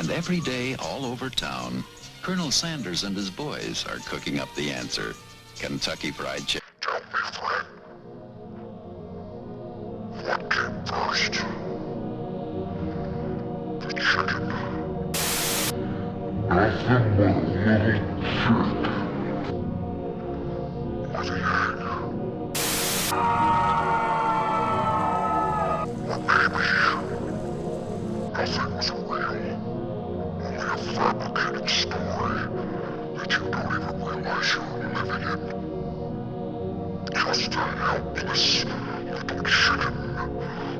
And every day all over town, Colonel Sanders and his boys are cooking up the answer. Kentucky Fried Chicken. Tell me, friend, what came first? The chicken. Nothing but a little chick. Or the egg. Or maybe nothing was real. Only a fabricated story that you don't even realize you're living in. Just a helpless little chicken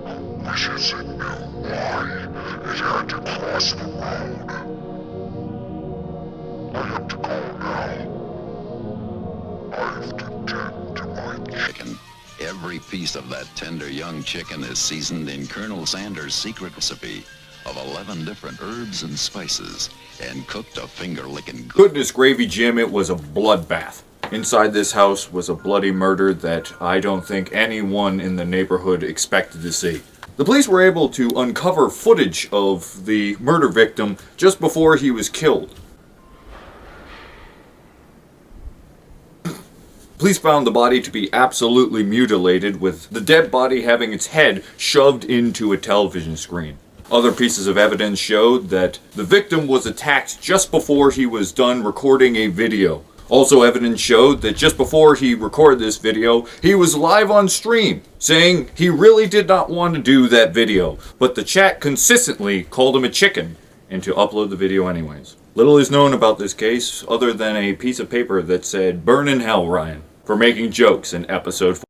who wishes it knew why it had to cross the road. I have to go now. I have to tend to my Chicken. Every piece of that tender young chicken is seasoned in Colonel Sanders' secret recipe of 11 different herbs and spices and cooked a finger-licking Goodness gravy, Jim, it was a bloodbath. Inside this house was a bloody murder that I don't think anyone in the neighborhood expected to see. The police were able to uncover footage of the murder victim just before he was killed. Police found the body to be absolutely mutilated, with the dead body having its head shoved into a television screen. Other pieces of evidence showed that the victim was attacked just before he was done recording a video. Also, evidence showed that just before he recorded this video, he was live on stream, saying he really did not want to do that video, but the chat consistently called him a chicken, and to upload the video anyways. Little is known about this case, other than a piece of paper that said, "Burn in hell, Ryan," for making jokes in episode 4.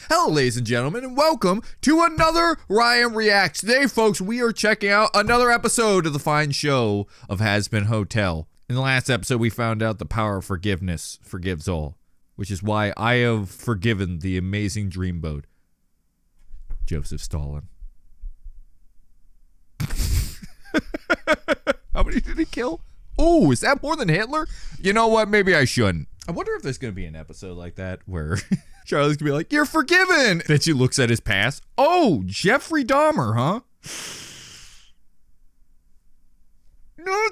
Hello, ladies and gentlemen, and welcome to another Ryan Reacts. Today, folks, we are checking out another episode of the fine show of Hazbin Hotel. In the last episode, we found out the power of forgiveness forgives all, which is why I have forgiven the amazing dreamboat, Joseph Stalin. How many did he kill? Oh, is that more than Hitler? You know what? Maybe I shouldn't. I wonder if there's going to be an episode like that where Charlie's going to be like, "You're forgiven." Then she looks at his past. Oh, Jeffrey Dahmer, huh? No,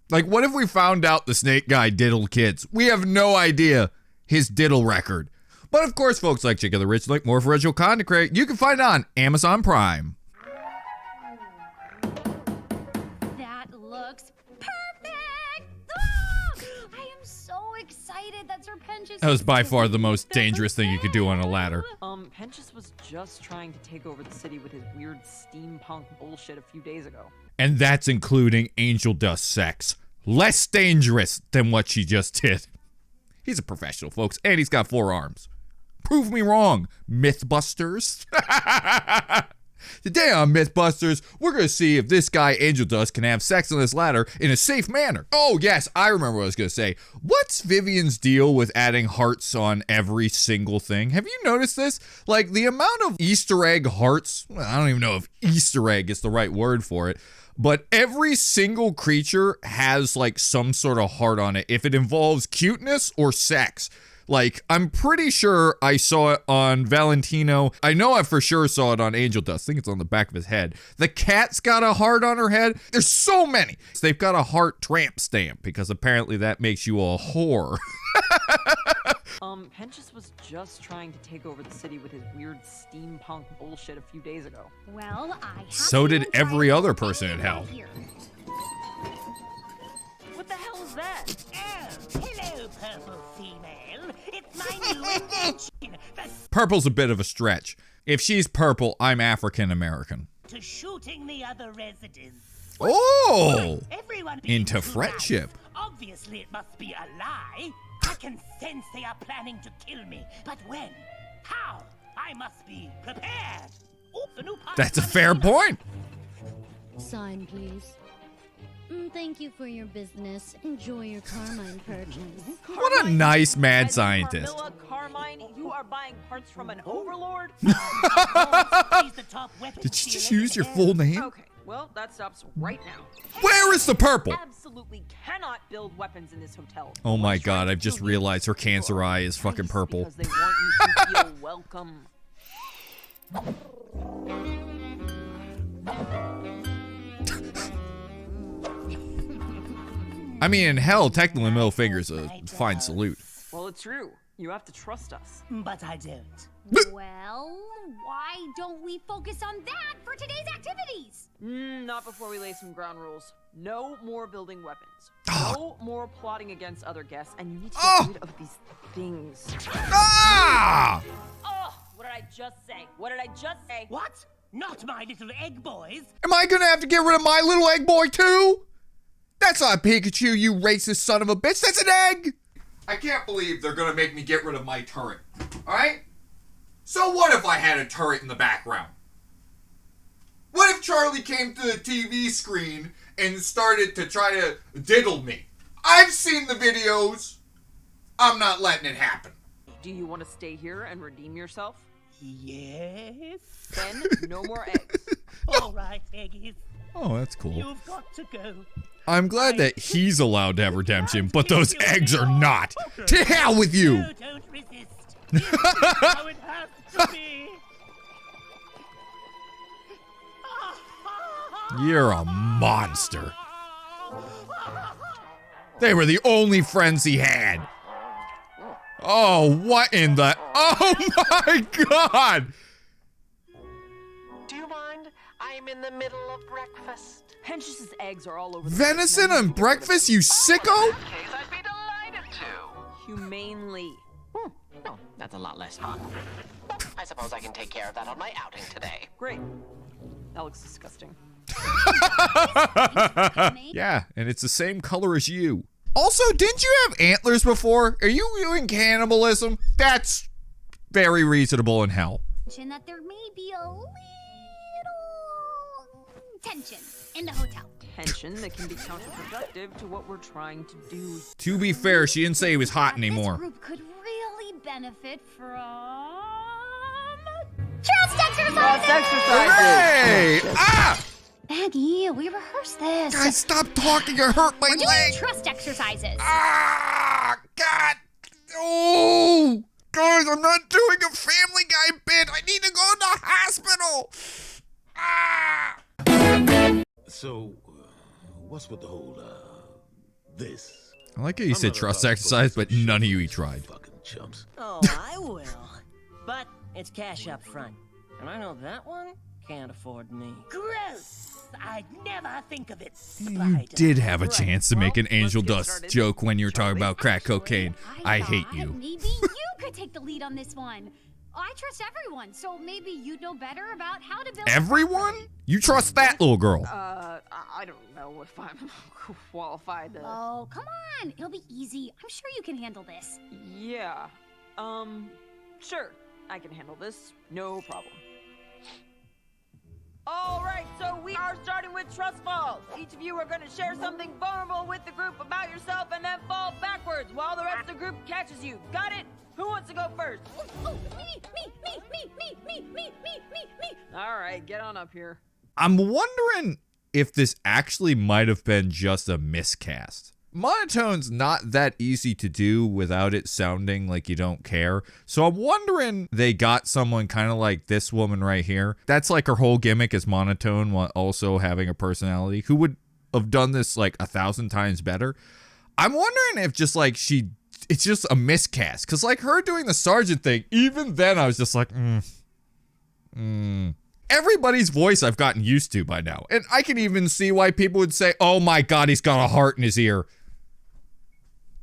like, what if we found out the snake guy diddled kids? We have no idea his diddle record. But of course, folks, like Chick of the Rich, like more for original content create, you can find it on Amazon Prime. That looks perfect! Ah! I am so excited that Sir Pentious... That was by far the most dangerous thing you could do on a ladder. Pentious was just trying to take over the city with his weird steampunk bullshit a few days ago. And that's including angel dust sex. Less dangerous than what she just did. He's a professional, folks, and he's got 4 arms. Prove me wrong, Mythbusters. Today on Mythbusters, we're going to see if this guy, Angel Dust, can have sex on this ladder in a safe manner. Oh, yes, I remember what I was going to say. What's Vivian's deal with adding hearts on every single thing? Have you noticed this? Like, the amount of Easter egg hearts, well, I don't even know if Easter egg is the right word for it, but every single creature has, like, some sort of heart on it if it involves cuteness or sex. Like, I'm pretty sure I saw it on Valentino. I know I for sure saw it on Angel Dust. I think it's on the back of his head. The cat's got a heart on her head. There's so many. They've got a heart tramp stamp because apparently that makes you a whore. Pentious was just trying to take over the city with his weird steampunk bullshit a few days ago. Well, I have So to did go try every and other get person in hell. here. What the hell is that? Oh, hello, purple female. It's my new invention. Purple's a bit of a stretch. If she's purple, I'm African American. To shooting the other residents. Oh! Everyone being Into too friendship. nice. Obviously, it must be a lie. I can sense they are planning to kill me. But when? How? I must be prepared. Oh, the new part That's a of the fair machine. point. Sign, please. Thank you for your business. Enjoy your Carmine purchase. What a nice mad scientist. Carmilla, Carmine, you are buying parts from an Overlord? He's the top weapons Did you just dealer use in your the full name? Okay, well, that stops right now. Where is the purple? Absolutely cannot build weapons in this hotel. Oh my What's trying god, to I've just kill me realized her is people cancer are eye is fucking nice purple. Because they want you to feel welcome. I mean, in hell, technically middle finger's a fine salute. Well, it's true. You have to trust us. But I don't. Well, why don't we focus on that for today's activities? Not before we lay some ground rules. No more building weapons. No more plotting against other guests, and you need to get rid of these things. Ah! Oh, what did I just say? What did I just say? What? Not my little egg boys. Am I gonna have to get rid of my little egg boy too? That's not Pikachu, you racist son of a bitch. That's an egg! I can't believe they're gonna make me get rid of my turret. Alright? So what if I had a turret in the background? What if Charlie came to the TV screen and started to try to diddle me? I've seen the videos. I'm not letting it happen. Do you want to stay here and redeem yourself? Yes. Then no more eggs. All right, eggies. Oh, that's cool. You've got to go. I'm glad that he's allowed to have redemption, but those eggs are not. To hell with you! No, don't resist. This is how it has to be. You're a monster. They were the only friends he had. Oh, what in the... Oh my god! Do you mind? I'm in the middle of breakfast. Hench's eggs are all over the Venison and breakfast, you sicko? In case I'd be delighted to. Humanely. Oh, that's a lot less fun. I suppose I can take care of that on my outing today. Great. That looks disgusting. Yeah, and it's the same color as you. Also, didn't you have antlers before? Are you doing cannibalism? That's very reasonable in hell. That there may be a little tension in the hotel. Tension that can be counterproductive to what we're trying to do. To be fair, she didn't say he was hot This anymore. group could really benefit from trust exercises. Hey! Ah! Maggie, we rehearsed this. Guys, stop talking. I hurt my We're doing leg. trust exercises. Ah! God! Oh! Guys, I'm not doing a Family Guy bit. I need to go to the hospital. Ah! So, what's with the whole, this? I like how you said trust exercise, but none of you tried. Fucking chumps. Oh, I will. But it's cash up front. And I know that one can't afford me. Gross. I'd never think of it. You did have a chance to make an angel dust joke when you were talking about crack cocaine. I hate thought you. Maybe you could take the lead on this one. I trust everyone, so maybe you'd know better about how to build. Everyone? You trust that little girl? I don't know if I'm qualified to... Oh, come on. It'll be easy. I'm sure you can handle this. Yeah. Sure. I can handle this. No problem. Alright, so we are starting with trust falls. Each of you are going to share something vulnerable with the group about yourself and then fall backwards while the rest of the group catches you. Got it? Who wants to go first? Oh, me. Alright, get on up here. I'm wondering if this actually might have been just a miscast. Monotone's not that easy to do without it sounding like you don't care. So I'm wondering they got someone kind of like this woman right here. That's like her whole gimmick is monotone while also having a personality. Who would have done this like 1,000 times better? I'm wondering if just like it's just a miscast. Cause like her doing the sergeant thing, even then I was just like, Everybody's voice I've gotten used to by now. And I can even see why people would say, oh my God, he's got a heart in his ear.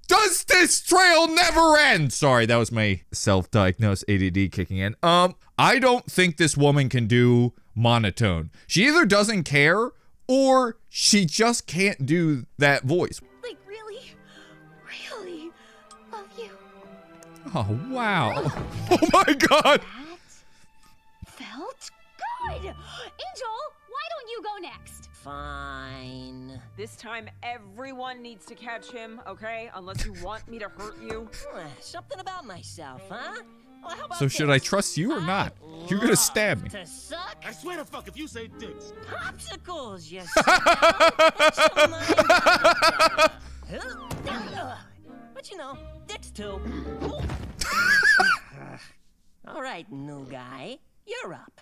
Does this trail never end? Sorry, that was my self-diagnosed ADD kicking in. I don't think this woman can do monotone. She either doesn't care or she just can't do that voice. Like, really love you. Oh, wow. Oh my God. That felt good. Angel, why don't you go next? Fine. This time, everyone needs to catch him, okay? Unless you want me to hurt you. Something about myself, huh? Well, how about So should I this? trust you or not? You're gonna stab me. To suck I swear to fuck if you say dicks. popsicles, you But you know, dicks too. All right, new guy, you're up.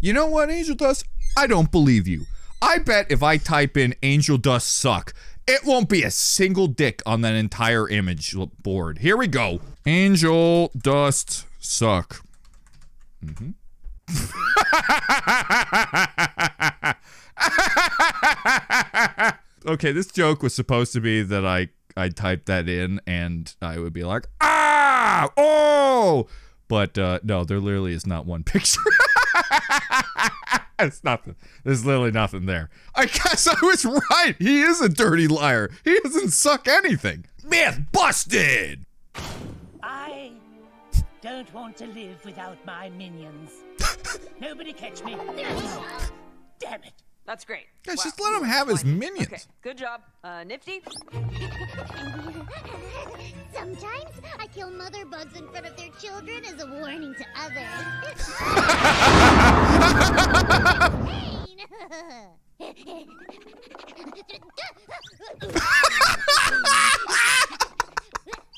You know what, Angel Dust? I don't believe you. I bet if I type in Angel Dust Suck, It won't be a single dick on that entire image board. Here we go. Angel dust suck. Okay, this joke was supposed to be that I typed that in and I would be like, ah, oh, but no, there literally is not one picture. It's nothing. There's literally nothing there. I guess I was right. He is a dirty liar. He doesn't suck anything. Myth busted. I don't want to live without my minions. Nobody catch me. Damn it. That's great. Guys, Wow. just let him have his minions. Okay, good job. Nifty? Sometimes I kill mother bugs in front of their children as a warning to others.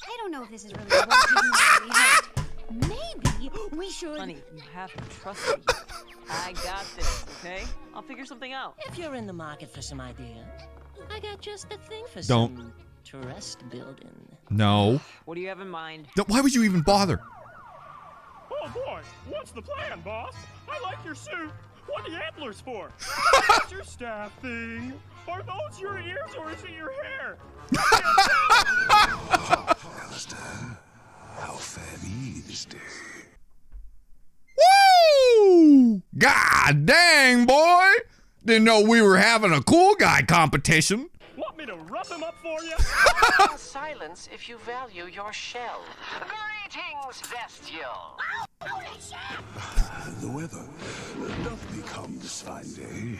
I don't know if this is really what you hurt. Maybe we should. Honey, you have to trust me. I got this, okay? I'll figure something out. If you're in the market for some ideas, I got just the thing for Don't. some trust building. No. What do you have in mind? Why would you even bother? Oh boy, what's the plan, boss? I like your suit. What are the antlers for? What's your staff thing? Are those your ears or is it your hair? Alastor, how fare thee this day? Woo! God dang, boy! Didn't know we were having a cool guy competition. Want me to rough him up for you? Silence if you value your shell. Greetings, bestial. The weather doth become this fine day.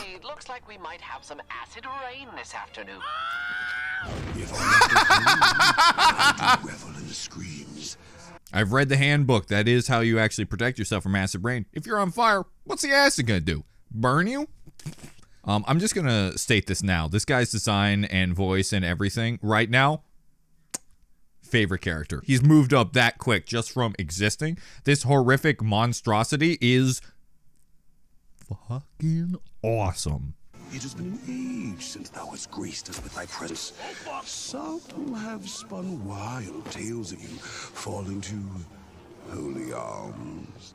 Indeed, looks like we might have some acid rain this afternoon. If I revel in the screams. I've read the handbook. That is how you actually protect yourself from acid rain. If you're on fire, what's the acid gonna do? Burn you? I'm just gonna state this now. This guy's design and voice and everything right now, favorite character. He's moved up that quick just from existing. This horrific monstrosity is fucking awesome. It has been an age since thou hast graced us with thy presence. Some have spun wild tales of you falling to holy arms.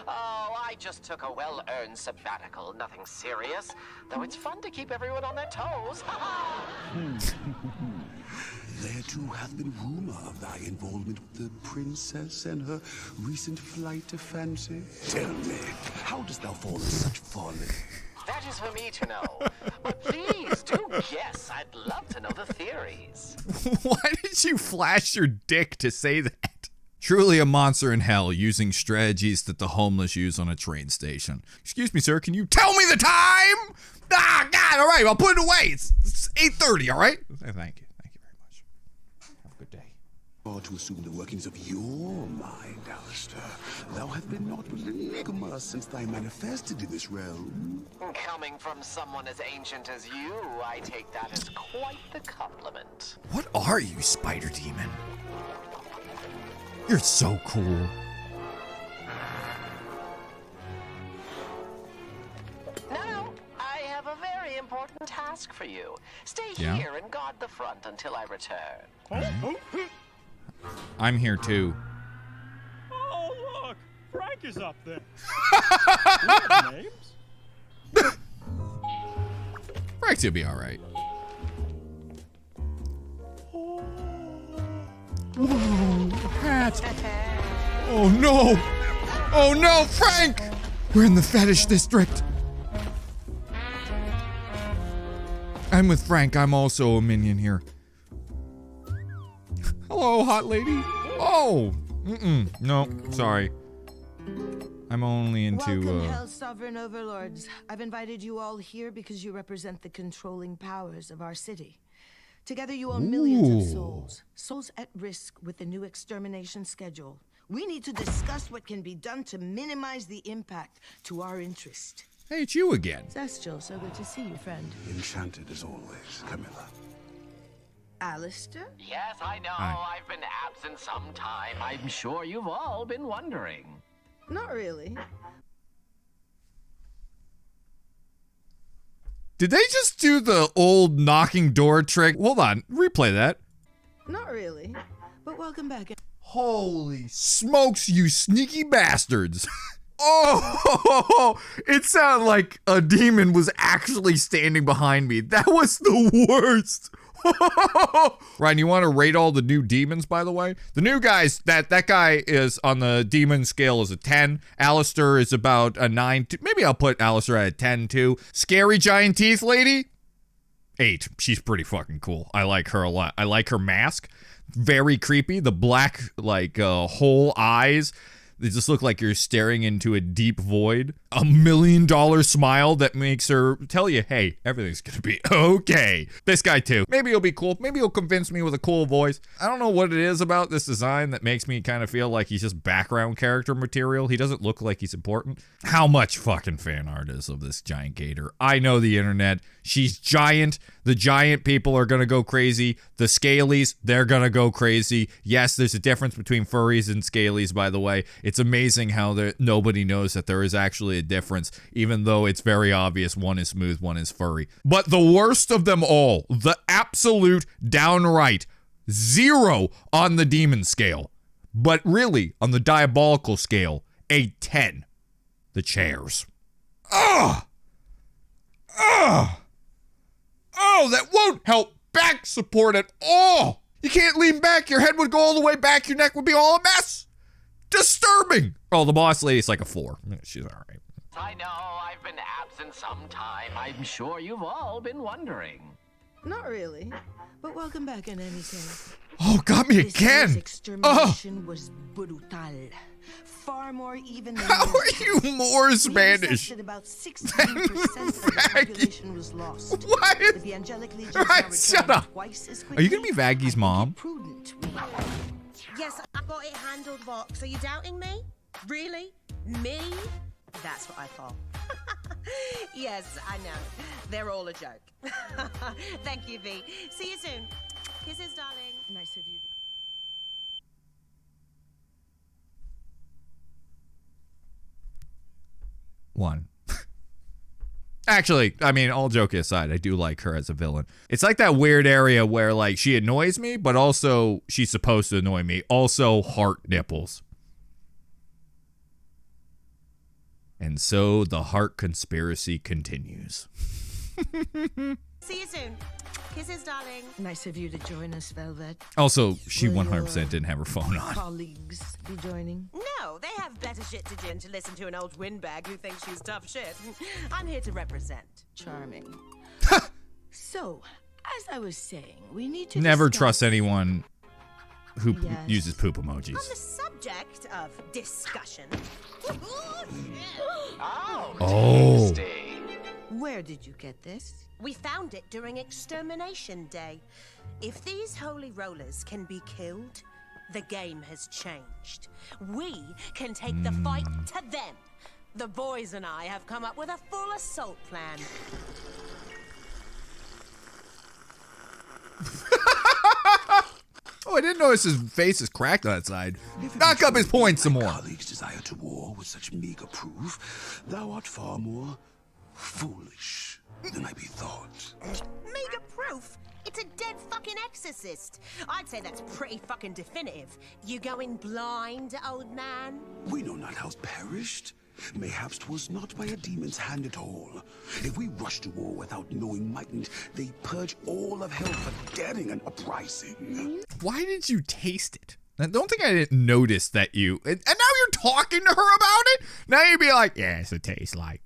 Oh, I just took a well-earned sabbatical. Nothing serious. Though it's fun to keep everyone on their toes. There too hath been rumor of thy involvement with the princess and her recent flight to fancy. Tell me, how dost thou fall into such folly? That is for me to know. But please do guess. I'd love to know the theories. Why did you flash your dick to say that? Truly a monster in hell, using strategies that the homeless use on a train station. Excuse me, sir, can you tell me the time? Ah, God, all right, I'll put it away. It's 8:30, all right? Thank you. Thank you very much. Have a good day. Or to assume the workings of your mind, Alastor. Thou hast been naught but an enigma since thy manifested in this realm. Coming from someone as ancient as you, I take that as quite the compliment. What are you, spider demon? You're so cool. No, I have a very important task for you. Stay Yeah? here and guard the front until I return. I'm here too. Oh, look! Frank is up there. We have names? Frank's gonna be all right. Whoa, hat. Oh no! Oh no, Frank! We're in the fetish district. I'm with Frank. I'm also a minion here. Hello, hot lady. Oh, no, sorry. I'm only into. Welcome, Hell's sovereign overlords. I've invited you all here because you represent the controlling powers of our city. Together you own millions of souls. Souls at risk with the new extermination schedule. We need to discuss what can be done to minimize the impact to our interest. Hey, it's you again. Celestial, so good to see you, friend. Enchanted as always, Camilla. Alastor? Yes, I know. Hi. I've been absent some time. I'm sure you've all been wondering. Not really. Did they just do the old knocking door trick? Hold on, replay that. Not really, but welcome back. Holy smokes, you sneaky bastards. Oh, it sounded like a demon was actually standing behind me. That was the worst. Ryan, you want to rate all the new demons, by the way? The new guys, that guy is on the demon scale is a 10. Alastor is about a 9. Maybe I'll put Alastor at a 10 too. Scary giant teeth lady? 8. She's pretty fucking cool. I like her a lot. I like her mask. Very creepy. The black, like, whole eyes. They just look like you're staring into a deep void. $1 million smile that makes her tell you, hey, everything's gonna be okay. This guy too. Maybe he'll be cool. Maybe he'll convince me with a cool voice. I don't know what it is about this design that makes me kind of feel like he's just background character material. He doesn't look like he's important. How much fucking fan art is of this giant gator? I know the internet. She's giant. The giant people are gonna go crazy. The scalies, they're gonna go crazy. Yes, there's a difference between furries and scalies, by the way. It's amazing how nobody knows that there is actually a difference, even though it's very obvious one is smooth, one is furry. But the worst of them all, the absolute downright 0 on the demon scale, but really on the diabolical scale, a 10. The chairs. Oh, that won't help back support at all. You can't lean back. Your head would go all the way back. Your neck would be all a mess. Disturbing. Oh, the boss lady's like a 4. She's all right. I know I've been absent some time. I'm sure you've all been wondering. Not really, but welcome back in any case. Oh, got me again. This extermination was brutal. Far more even than how are you more Spanish? About 16% of the population was lost. What? The angelic legions right, shut up. Are you gonna be Vaggy's mom? Yes, I got it handled, Vox. Are you doubting me? Really? Me? That's what I thought. Yes, I know. They're all a joke. Thank you, V. See you soon. Kisses, darling. Nice of you. One. Actually, I mean, all joking aside, I do like her as a villain. It's like that weird area where, like, she annoys me, but also she's supposed to annoy me. Also, heart nipples. And so the heart conspiracy continues. See you soon. Kisses, darling. Nice of you to join us, Velvet. Also, she 100% didn't have her phone on. Colleagues be joining? No, they have better shit to do than to listen to an old windbag who thinks she's tough shit. I'm here to represent. Charming. So, as I was saying, we need to never trust anyone who uses poop emojis. On the subject of discussion. Oh. Where did you get this? We found it during Extermination Day. If these holy rollers can be killed, the game has changed. We can take the fight to them. The boys and I have come up with a full assault plan. Oh, I didn't notice his face is cracked on that side. Knock up his points some more. Colleagues desire to war with such meager proof. Thou art far more foolish than I bethought. Mega proof? It's a dead fucking exorcist. I'd say that's pretty fucking definitive. You going blind, old man? We know not how's perished. Mayhaps 'twas not by a demon's hand at all. If we rush to war without knowing mightn't, they purge all of hell for daring an uprising. Why did you taste it? I don't think I didn't notice that you... And now you're talking to her about it? Now you'd be like, yes, it tastes like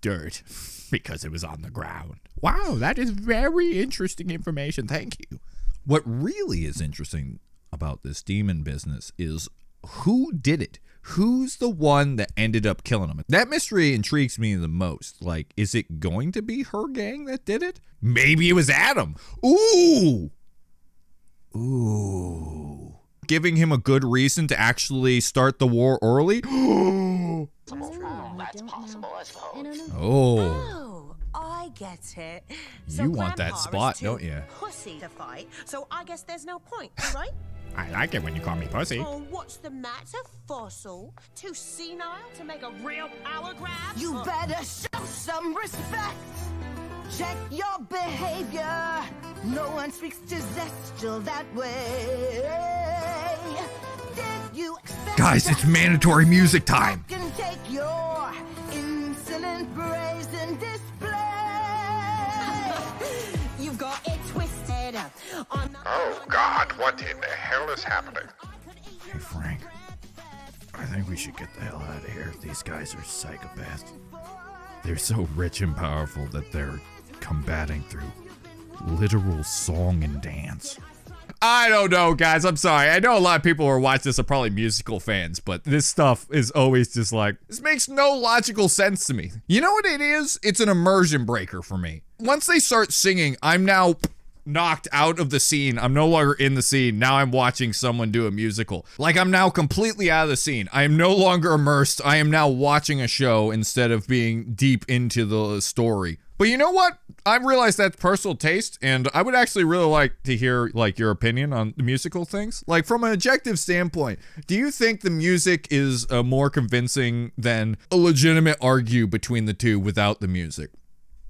dirt because it was on the ground. Wow, that is very interesting information. Thank you. What really is interesting about this demon business is who did it? Who's the one that ended up killing him? That mystery intrigues me the most. Like, is it going to be her gang that did it? Maybe it was Adam. Ooh. Ooh. Giving him a good reason to actually start the war early? That's possible, I suppose. Oh, I get it. So You want that Grandpa is spot, too don't you? Pussy to fight, so I guess there's no point, right? I like it when you call me pussy. Oh, what's the matter, Fossil? Too senile to make a real power grab? You better show some respect. Check your behavior. No one speaks to Zestial that way. Did you expect Guys, it's mandatory music time. can take your insolent brazen display? You've got it twisted. Oh God, what in the hell is happening? Hey, Frank. I think we should get the hell out of here. These guys are psychopaths. They're so rich and powerful that they're combating through literal song and dance. I don't know, guys. I'm sorry. I know a lot of people who are watching this are probably musical fans, but this stuff is always just like, this makes no logical sense to me. You know what it is? It's an immersion breaker for me. Once they start singing, I'm now knocked out of the scene. I'm no longer in the scene. Now I'm watching someone do a musical. Like, I'm now completely out of the scene. I am no longer immersed. I am now watching a show instead of being deep into the story. But you know what? I realize that's personal taste, and I would actually really like to hear, like, your opinion on the musical things. Like, from an objective standpoint, do you think the music is more convincing than a legitimate argue between the two without the music?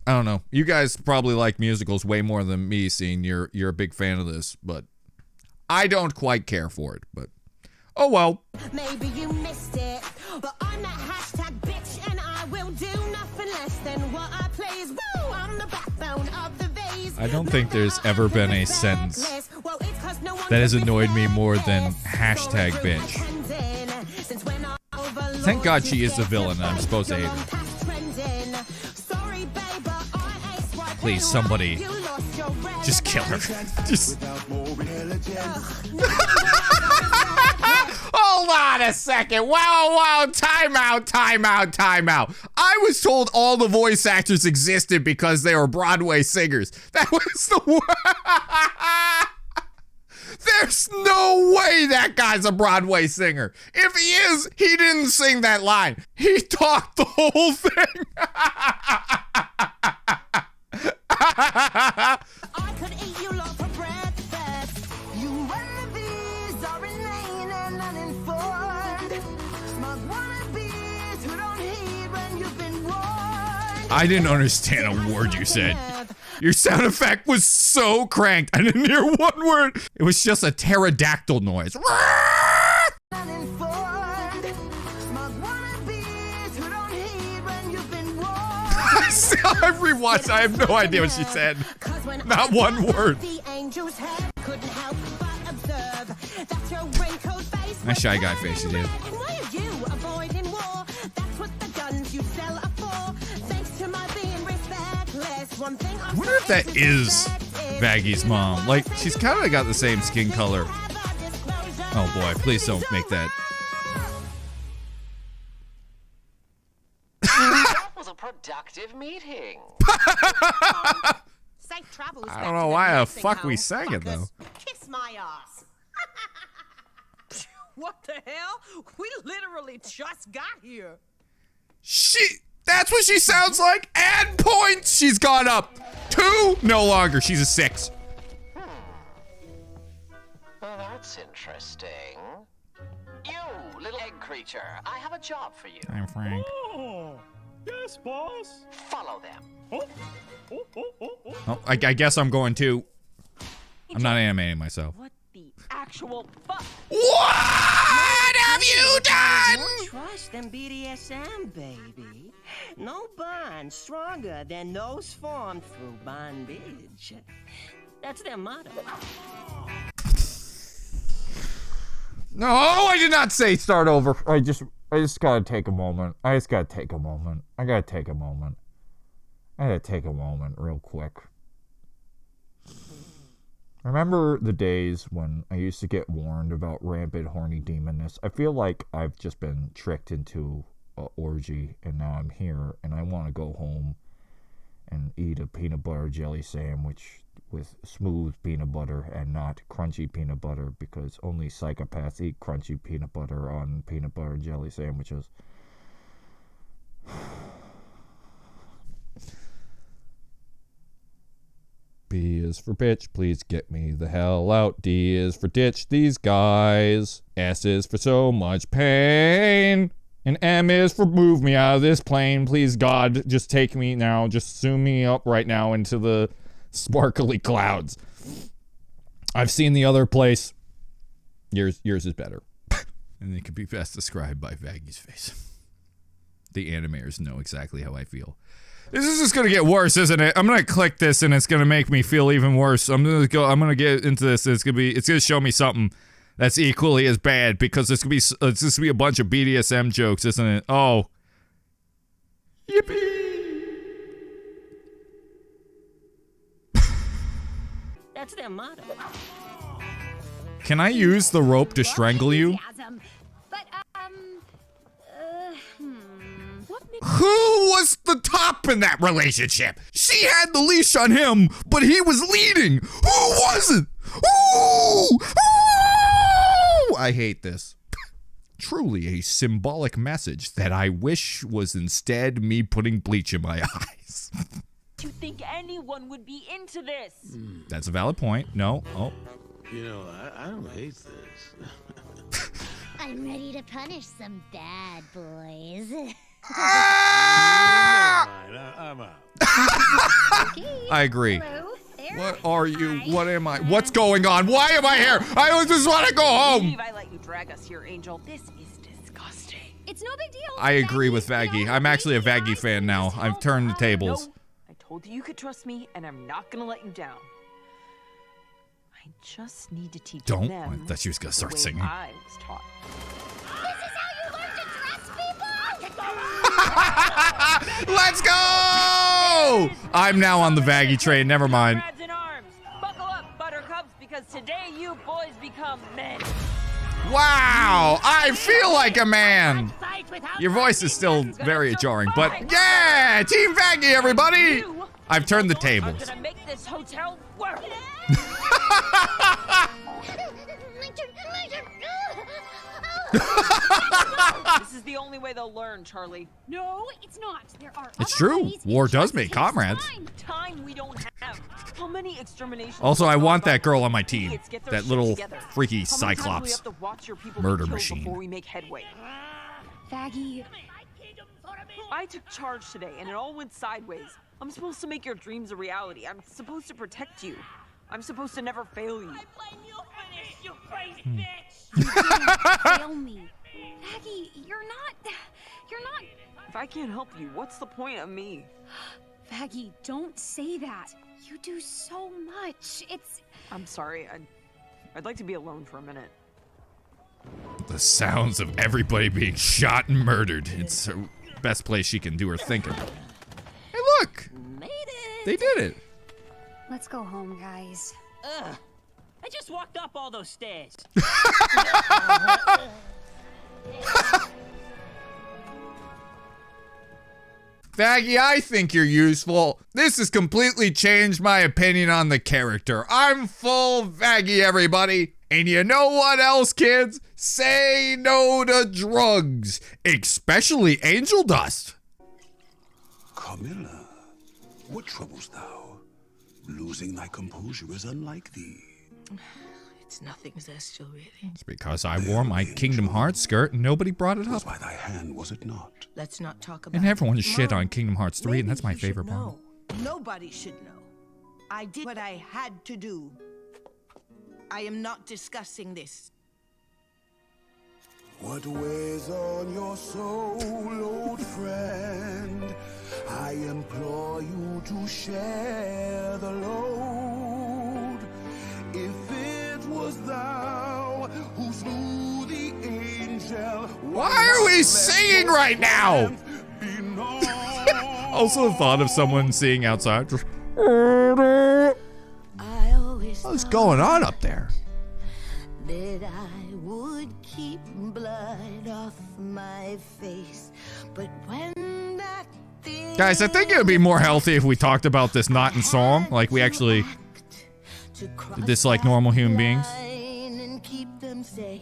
I don't know. You guys probably like musicals way more than me, seeing you're a big fan of this, but I don't quite care for it, but oh well. Maybe you missed it, but I'm that hashtag bitch, and I will do nothing less than what I please. Woo! I'm the backbone of the vase. I don't think there's ever been a sentence that has annoyed me more than hashtag bitch. Thank God she is the villain and I'm supposed to hate her. Please, somebody, just kill her. Just. Hold on a second. Wow, time out. I was told all the voice actors existed because they were Broadway singers. That was the There's no way that guy's a Broadway singer. If he is, he didn't sing that line. He talked the whole thing. I could eat you lot for breakfast. You wannabes are inane and uninformed. Smug wannabes who don't heed when you've been warned. I didn't understand a word you said. Your sound effect was so cranked. I didn't hear one word. It was just a pterodactyl noise. I've rewatched. I have no idea what she said. Not one word. Nice Shy Guy face you did. I wonder if that is Baggy's mom. Like, she's kind of got the same skin color. Oh boy, please don't make that. That was a productive meeting. Safe travels. I don't know why the fuck we sang it though. Kiss my ass. What the hell? We literally just got here. That's what she sounds like. Add points. She's gone up 2. No longer. She's a 6. Well, that's interesting. You, little egg creature, I have a job for you. I'm Frank. Oh, yes, boss. Follow them. Oh, I guess I'm going to. I'm not animating myself. What the actual fuck? What have you done? Don't trust them BDSM, baby. No bond stronger than those formed through bondage. That's their motto. No, I did not say start over. I just gotta take a moment. I gotta take a moment real quick. Remember the days when I used to get warned about rampant horny demonness? I feel like I've just been tricked into an orgy, and now I'm here, and I want to go home and eat a peanut butter jelly sandwich with smooth peanut butter and not crunchy peanut butter, because only psychopaths eat crunchy peanut butter on peanut butter jelly sandwiches. B is for bitch, please get me the hell out. D is for ditch these guys. S is for so much pain. And M is for move me out of this plane. Please, God, just take me now. Just zoom me up right now into the sparkly clouds. I've seen the other place. Yours is better. And it can be best described by Vaggy's face. The animators know exactly how I feel. This is just gonna get worse, isn't it? I'm gonna click this and it's gonna make me feel even worse. I'm gonna get into this. It's gonna show me something that's equally as bad because it's gonna be a bunch of BDSM jokes, isn't it? Oh. Yippee! That's their motto. Can I use the rope to strangle you? Who was the top in that relationship? She had the leash on him, but he was leading. Who wasn't? Ooh! Ooh! I hate this. Truly a symbolic message that I wish was instead me putting bleach in my eyes. Do you think anyone would be into this? That's a valid point. No. Oh. You know, I don't hate this. I'm ready to punish some bad boys. I'm out. I agree. Hello, what are you? What am I? What's going on? Why am I here? I just want to go home. I let you drag us here, Angel. This is disgusting. It's no big deal. I agree with Vaggy. I'm actually a Vaggy fan now. I've turned the tables. No, I told you you could trust me, and I'm not gonna let you down. I just need to teach Don't. them I thought she was gonna start the way singing. I was taught. This is how you learn to dress people. Let's go! I'm now on the Vaggy train. Never mind. Comrades in arms, buckle up, buttercups, because today you boys become men. Wow! I feel like a man. Your voice is still very jarring, but yeah! Team Vaggy, everybody! I've turned the I'm tables. gonna make this hotel work. This is the only way they'll learn, Charlie. No, it's not. There are It's other true. ways. War It does just make takes comrades. Time we don't have. How many exterminations? Also, I want that girl on my idiots team. get their That shit little together? freaky How many times do we Cyclops have to watch your people murder get killed machine. before we make headway? Vaggy. I took charge today, and it all went sideways. I'm supposed to make your dreams a reality. I'm supposed to protect you. I'm supposed to never fail you. You crazy bitch! You didn't fail me. Vaggy, you're not. If I can't help you, what's the point of me? Vaggy, don't say that. You do so much. I'm sorry. I'd like to be alone for a minute. The sounds of everybody being shot and murdered. It's the best place she can do her thinking. Hey, look! They did it. Let's go home, guys. Ugh. I just walked up all those stairs. Vaggy, I think you're useful. This has completely changed my opinion on the character. I'm full Vaggy, everybody. And you know what else, kids? Say no to drugs, especially angel dust. Camilla, what troubles thou? Losing thy composure is unlike thee. It's nothing, Zestial, really. It's because I wore my Kingdom Hearts skirt and nobody brought it up. By thy hand, was it not? Let's not talk about And everyone it. shit Mom, on Kingdom Hearts 3, and that's my maybe you favorite should part. know. Nobody should know. I did what I had to do. I am not discussing this. What weighs on your soul, old friend? I implore you to share the load. If it was thou who slew the angel, why are we singing right now? Also, the thought of someone singing outside. Just, what's going on up there? That I would keep blood off my face, but when that thing Guys, I think it would be more healthy if we talked about this not in song, like we actually did this like normal human beings. and keep them safe.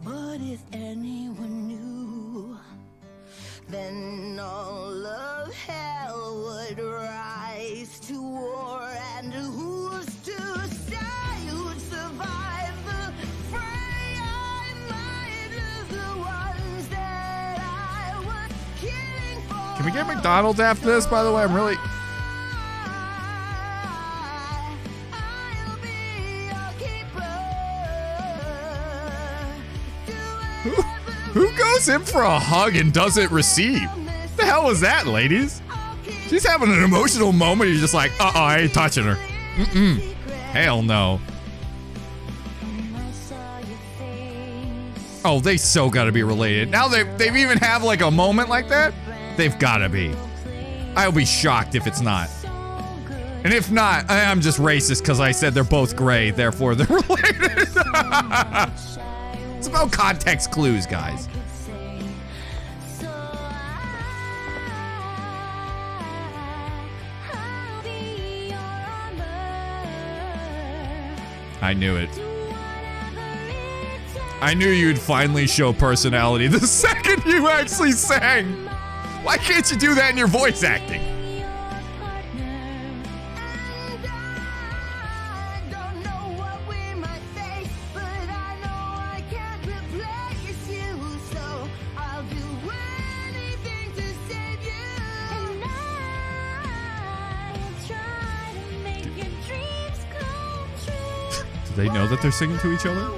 But if anyone knew, then all of hell would rise to war, and who's to say who'd survive the fray? I might lose the ones that Can we get McDonald's after this, by the way? I'm really... Who goes in for a hug and doesn't receive? What the hell was that, ladies? She's having an emotional moment. You're just like, I ain't touching her. Hell no. Oh, they so gotta be related. Now they've even have like a moment like that? They've gotta be. I'll be shocked if it's not. And if not, I'm just racist because I said they're both gray, therefore they're related. It's about context clues, guys. I knew it. I knew you'd finally show personality the second you actually sang. Why can't you do that in your voice acting? Do they know that they're singing to each other?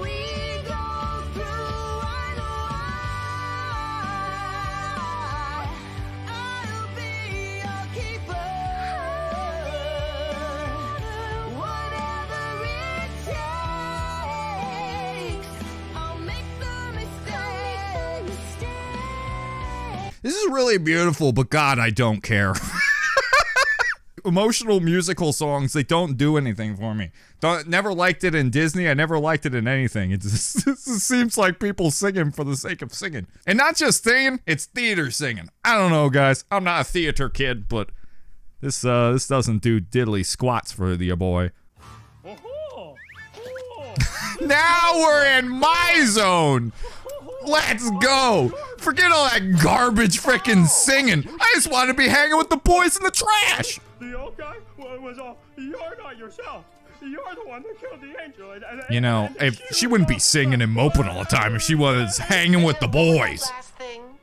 This is really beautiful, but God, I don't care. Emotional musical songs, they don't do anything for me. Never liked it in Disney. I never liked it in anything. It just seems like people singing for the sake of singing. And not just singing, it's theater singing. I don't know, guys. I'm not a theater kid, but this doesn't do diddly squats for the boy. Now we're in my zone. Let's go. Forget all that garbage frickin' singing. I just want to be hanging with the boys in the trash. The old guy was all, you're not yourself. You're the one that killed the angel. You know, if she wouldn't be singing and moping all the time if she was hanging with the boys.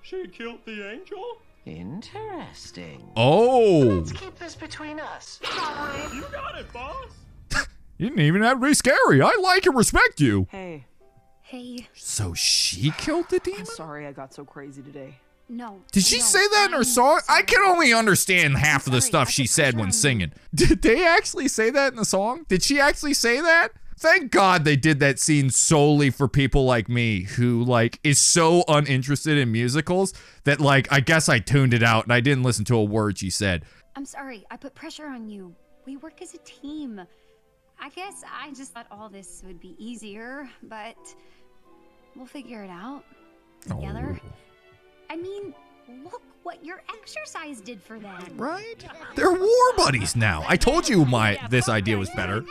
She killed the angel? Interesting. Oh. Let's keep this between us. You got it, boss. You didn't even have to be scary. I like and respect you. Hey. Hey. So she killed the demon? I'm sorry I got so crazy today. No. Did she say that in her song? I can only understand half of the stuff she said when singing. Did they actually say that in the song? Did she actually say that? Thank God they did that scene solely for people like me who, like, is so uninterested in musicals that, like, I guess I tuned it out and I didn't listen to a word she said. I'm sorry. I put pressure on you. We work as a team. I guess I just thought all this would be easier, but we'll figure it out together. Oh. I mean, look what your exercise did for them. Right? They're war buddies now. I told you this idea was better.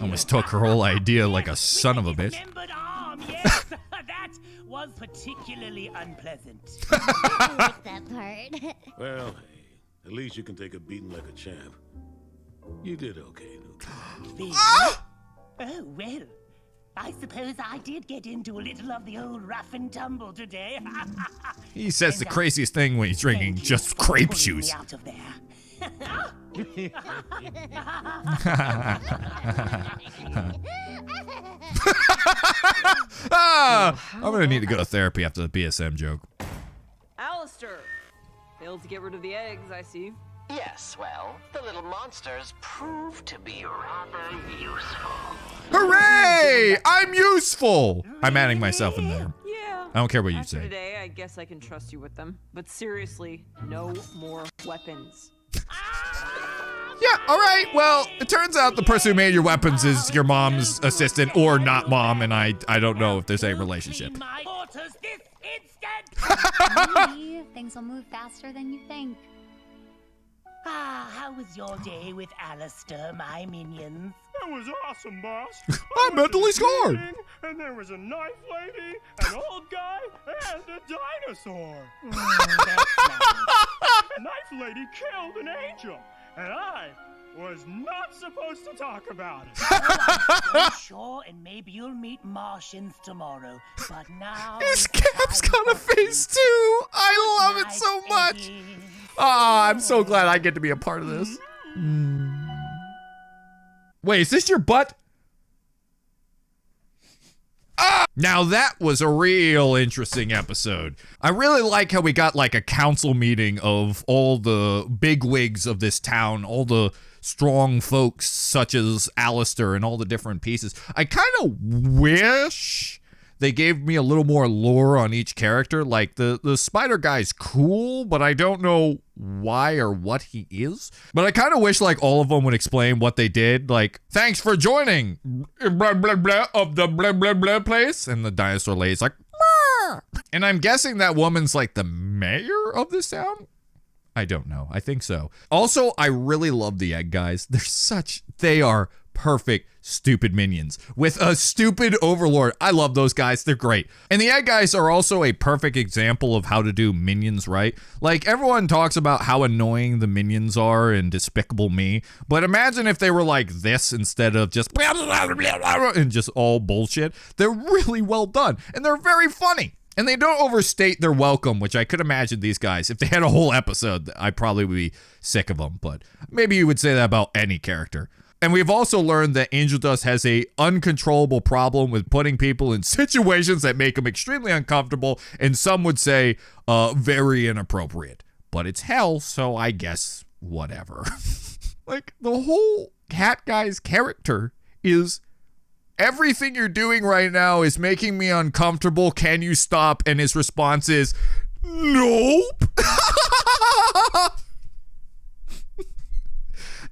Almost took her whole idea like a son of a bitch. Yes, that was particularly unpleasant. I like that part. Well, hey, at least you can take a beating like a champ. You did okay, Luke. Oh, well. I suppose I did get into a little of the old rough and tumble today. He says the craziest thing when he's drinking just grape juice. Out of there. I'm gonna need to go to therapy after the BSM joke. Alastor! Failed to get rid of the eggs, I see. Yes, well, the little monsters proved to be rather useful. Hooray! I'm useful! I'm adding myself in there. Yeah. I don't care what you After say. today, I guess I can trust you with them. But seriously, no more weapons. Yeah, alright, well, it turns out the person who made your weapons is your mom's assistant or not mom, and I don't know if there's a relationship. Maybe things will move faster than you think. How was your day with Alastor, my minions? That was awesome, boss. I'm mentally scarred. And there was a knife lady, an old guy, and a dinosaur. That's nice. A knife lady killed an angel, and I was not supposed to talk about it. I'm sure, and maybe you'll meet Martians tomorrow. But now His cap's got a face too. I love it so much. Ah, I'm so glad I get to be a part of this. Wait, is this your butt? Now that was a real interesting episode. I really like how we got like a council meeting of all the bigwigs of this town, all the strong folks such as Alastor and all the different pieces. I kind of wish they gave me a little more lore on each character. Like the spider guy's cool, but I don't know why or what he is. But I kind of wish like all of them would explain what they did. Like, thanks for joining blah blah blah of the blah blah blah place. And the dinosaur lady's like, Mah! And I'm guessing that woman's like the mayor of this town. I don't know. I think so. Also, I really love the egg guys. They are perfect stupid minions with a stupid overlord. I love those guys. They're great. And the egg guys are also a perfect example of how to do minions right. Like, everyone talks about how annoying the minions are and Despicable Me, but imagine if they were like this instead of just blah, blah, blah, blah, blah, and just all bullshit. They're really well done and they're very funny. And they don't overstate their welcome, which I could imagine these guys, if they had a whole episode, I probably would be sick of them. But maybe you would say that about any character. And we've also learned that Angel Dust has a uncontrollable problem with putting people in situations that make them extremely uncomfortable, and some would say very inappropriate. But it's hell, so I guess whatever. Like, the whole cat guy's character is, everything you're doing right now is making me uncomfortable. Can you stop? And his response is, nope.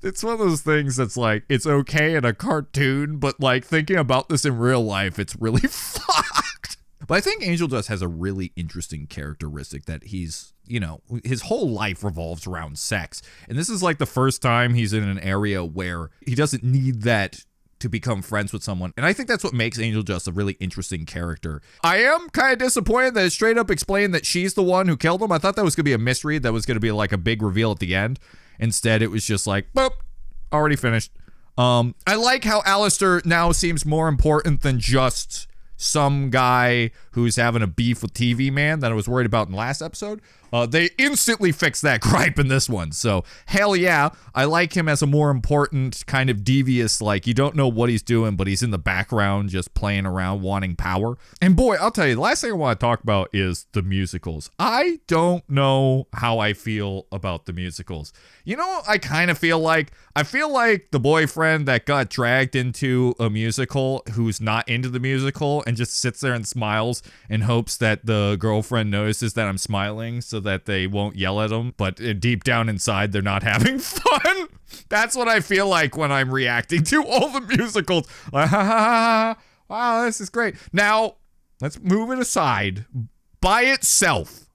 It's one of those things that's like, it's okay in a cartoon, but like thinking about this in real life, it's really fucked. But I think Angel Dust has a really interesting characteristic that he's, you know, his whole life revolves around sex. And this is like the first time he's in an area where he doesn't need that to become friends with someone. And I think that's what makes Angel Dust a really interesting character. I am kind of disappointed that it straight up explained that she's the one who killed him. I thought that was going to be a mystery, that was going to be like a big reveal at the end. Instead, it was just like, boop, already finished. I like how Alastor now seems more important than just some guy who's having a beef with TV Man that I was worried about in the last episode. They instantly fixed that gripe in this one. So, hell yeah, I like him as a more important kind of devious, like, you don't know what he's doing, but he's in the background just playing around, wanting power. And boy, I'll tell you, the last thing I want to talk about is the musicals. I don't know how I feel about the musicals. You know, I kind of feel like the boyfriend that got dragged into a musical who's not into the musical and just sits there and smiles and hopes that the girlfriend notices that I'm smiling so that they won't yell at him, but deep down inside they're not having fun. That's what I feel like when I'm reacting to all the musicals. Like, ha, ha, ha, wow, this is great. Now, let's move it aside. By itself,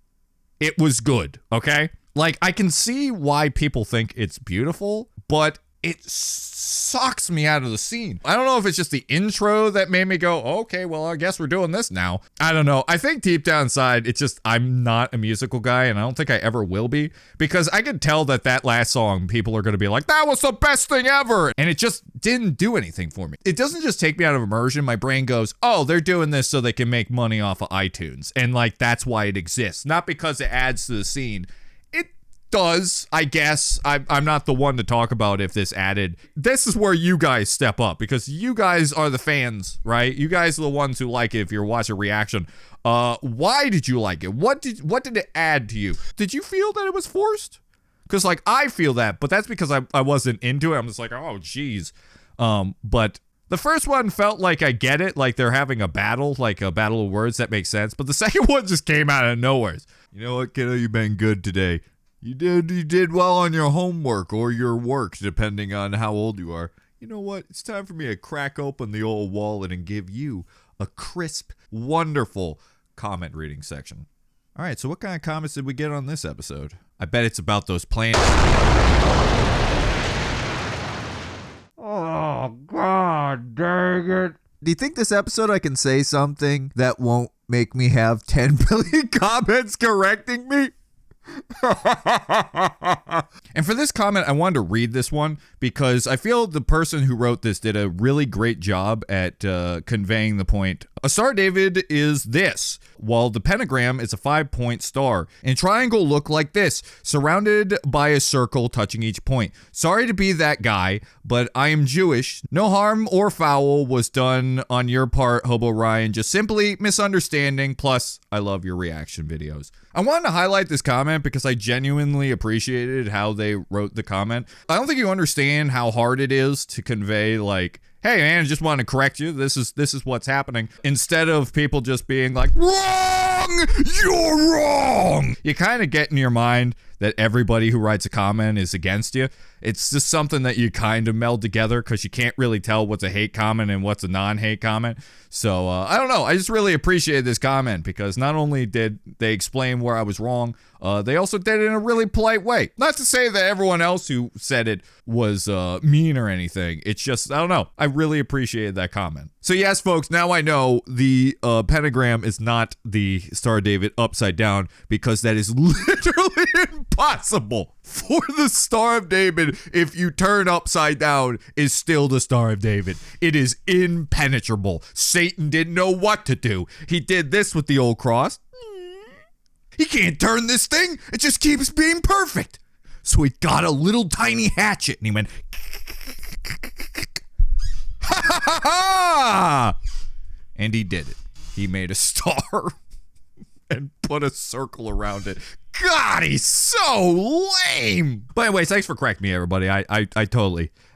it was good, okay? Like, I can see why people think it's beautiful, but it sucks me out of the scene. I don't know if it's just the intro that made me go, okay, well, I guess we're doing this now. I don't know. I think deep down inside, it's just, I'm not a musical guy, and I don't think I ever will be, because I could tell that last song, people are going to be like, that was the best thing ever. And it just didn't do anything for me. It doesn't just take me out of immersion. My brain goes, oh, they're doing this so they can make money off of iTunes. And like, that's why it exists. Not because it adds to the scene. Does, I guess. I'm not the one to talk about if this added. This is where you guys step up, because you guys are the fans, right? You guys are the ones who like it if you're watching reaction. Why did you like it? What did it add to you? Did you feel that it was forced? Because like, I feel that, but that's because I wasn't into it. I'm just like, oh geez. But the first one felt like I get it, like they're having a battle, like a battle of words. That makes sense. But the second one just came out of nowhere. You know what, kiddo, you've been good today. You did well on your homework or your work, depending on how old you are. You know what? It's time for me to crack open the old wallet and give you a crisp, wonderful comment reading section. All right, so what kind of comments did we get on this episode? I bet it's about those plans. Oh, God dang it. Do you think this episode I can say something that won't make me have 10 billion comments correcting me? And for this comment, I wanted to read this one because I feel the person who wrote this did a really great job at conveying the point. A Star of David is this, while the pentagram is a 5-point star. And triangle look like this, surrounded by a circle touching each point. Sorry to be that guy, but I am Jewish. No harm or foul was done on your part, Hobo Ryan. Just simply misunderstanding. Plus, I love your reaction videos. I wanted to highlight this comment because I genuinely appreciated how they wrote the comment. I don't think you understand how hard it is to convey, like, hey man, I just want to correct you. This is what's happening. Instead of people just being like, wrong! You're wrong! You kind of get in your mind that everybody who writes a comment is against you. It's just something that you kind of meld together because you can't really tell what's a hate comment and what's a non-hate comment. So, I don't know. I just really appreciated this comment because not only did they explain where I was wrong, they also did it in a really polite way. Not to say that everyone else who said it was mean or anything. It's just, I don't know. I really appreciated that comment. So yes, folks, now I know the pentagram is not the Star of David upside down because that is literally impossible. For the Star of David, if you turn upside down, is still the Star of David. It is impenetrable. Satan didn't know what to do. He did this with the old cross. He can't turn this thing. It just keeps being perfect. So he got a little tiny hatchet and he went, ha ha ha ha! And he did it. He made a star and put a circle around it. God, he's so lame. But anyways, thanks for correcting me, everybody. I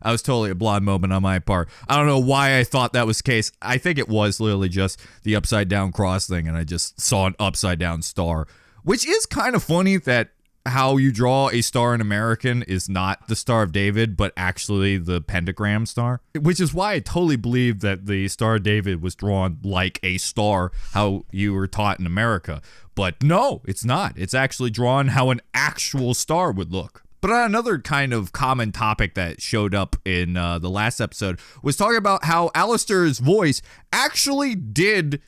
was totally a blonde moment on my part. I don't know why I thought that was the case. I think it was literally just the upside down cross thing, and I just saw an upside down star, which is kind of funny that how you draw a star in American is not the Star of David, but actually the pentagram star, which is why I totally believe that the Star of David was drawn like a star, how you were taught in America. But no, it's not. It's actually drawn how an actual star would look. But another kind of common topic that showed up in the last episode was talking about how Alastor's voice actually did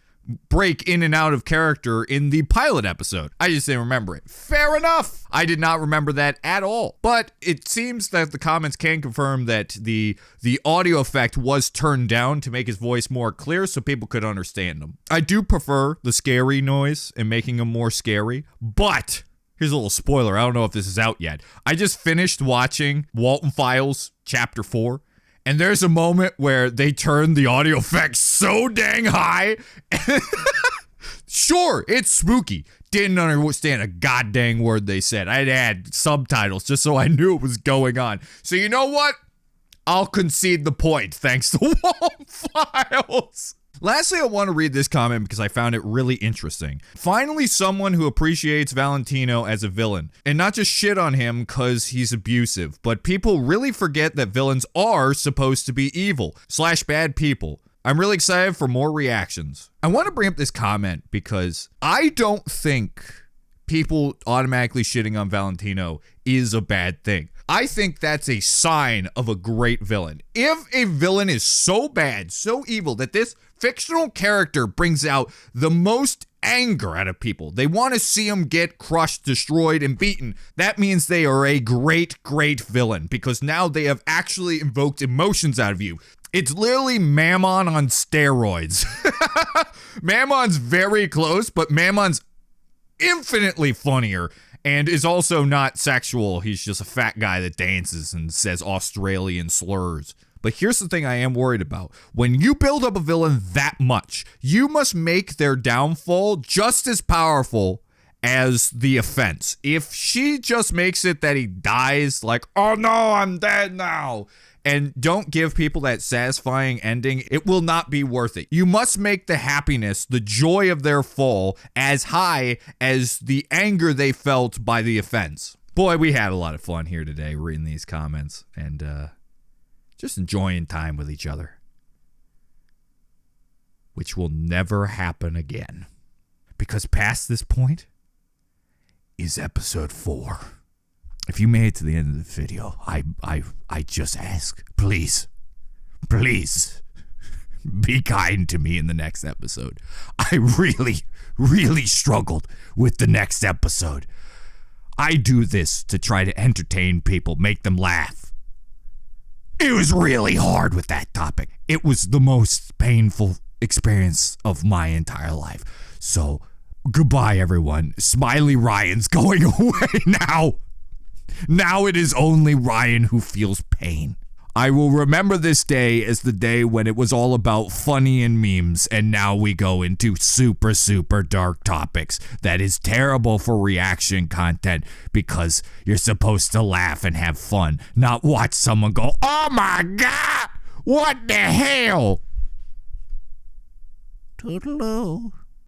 break in and out of character in the pilot episode. I just didn't remember it. Fair enough. I did not remember that at all. But it seems that the comments can confirm that the audio effect was turned down to make his voice more clear so people could understand him. I do prefer the scary noise and making him more scary, but here's a little spoiler. I don't know if this is out yet. I just finished watching Walton Files Chapter 4. And there's a moment where they turn the audio effects so dang high. Sure, it's spooky. Didn't understand a goddamn word they said. I'd add subtitles just so I knew what was going on. So you know what? I'll concede the point thanks to Walton Files. Lastly, I want to read this comment because I found it really interesting. Finally, someone who appreciates Valentino as a villain, and not just shit on him because he's abusive, but people really forget that villains are supposed to be evil / bad people. I'm really excited for more reactions. I want to bring up this comment because I don't think people automatically shitting on Valentino is a bad thing. I think that's a sign of a great villain. If a villain is so bad, so evil, that this fictional character brings out the most anger out of people, they want to see them get crushed, destroyed, and beaten, that means they are a great, great villain, because now they have actually invoked emotions out of you. It's literally Mammon on steroids. Mammon's very close, but Mammon's infinitely funnier and is also not sexual. He's just a fat guy that dances and says Australian slurs. But here's the thing I am worried about. When you build up a villain that much, you must make their downfall just as powerful as the offense. If she just makes it that he dies, like, oh no, I'm dead now, and don't give people that satisfying ending, it will not be worth it. You must make the happiness, the joy of their fall, as high as the anger they felt by the offense. Boy, we had a lot of fun here today reading these comments and just enjoying time with each other, which will never happen again, because past this point is episode 4. If you made it to the end of the video, I just ask, please, be kind to me in the next episode. I really, really struggled with the next episode. I do this to try to entertain people, make them laugh. It was really hard with that topic. It was the most painful experience of my entire life. So, goodbye, everyone. Smiley Ryan's going away now. Now it is only Ryan who feels pain. I will remember this day as the day when it was all about funny and memes, and now we go into super, super dark topics. That is terrible for reaction content because you're supposed to laugh and have fun, not watch someone go, "Oh my God, what the hell?" Toodaloo.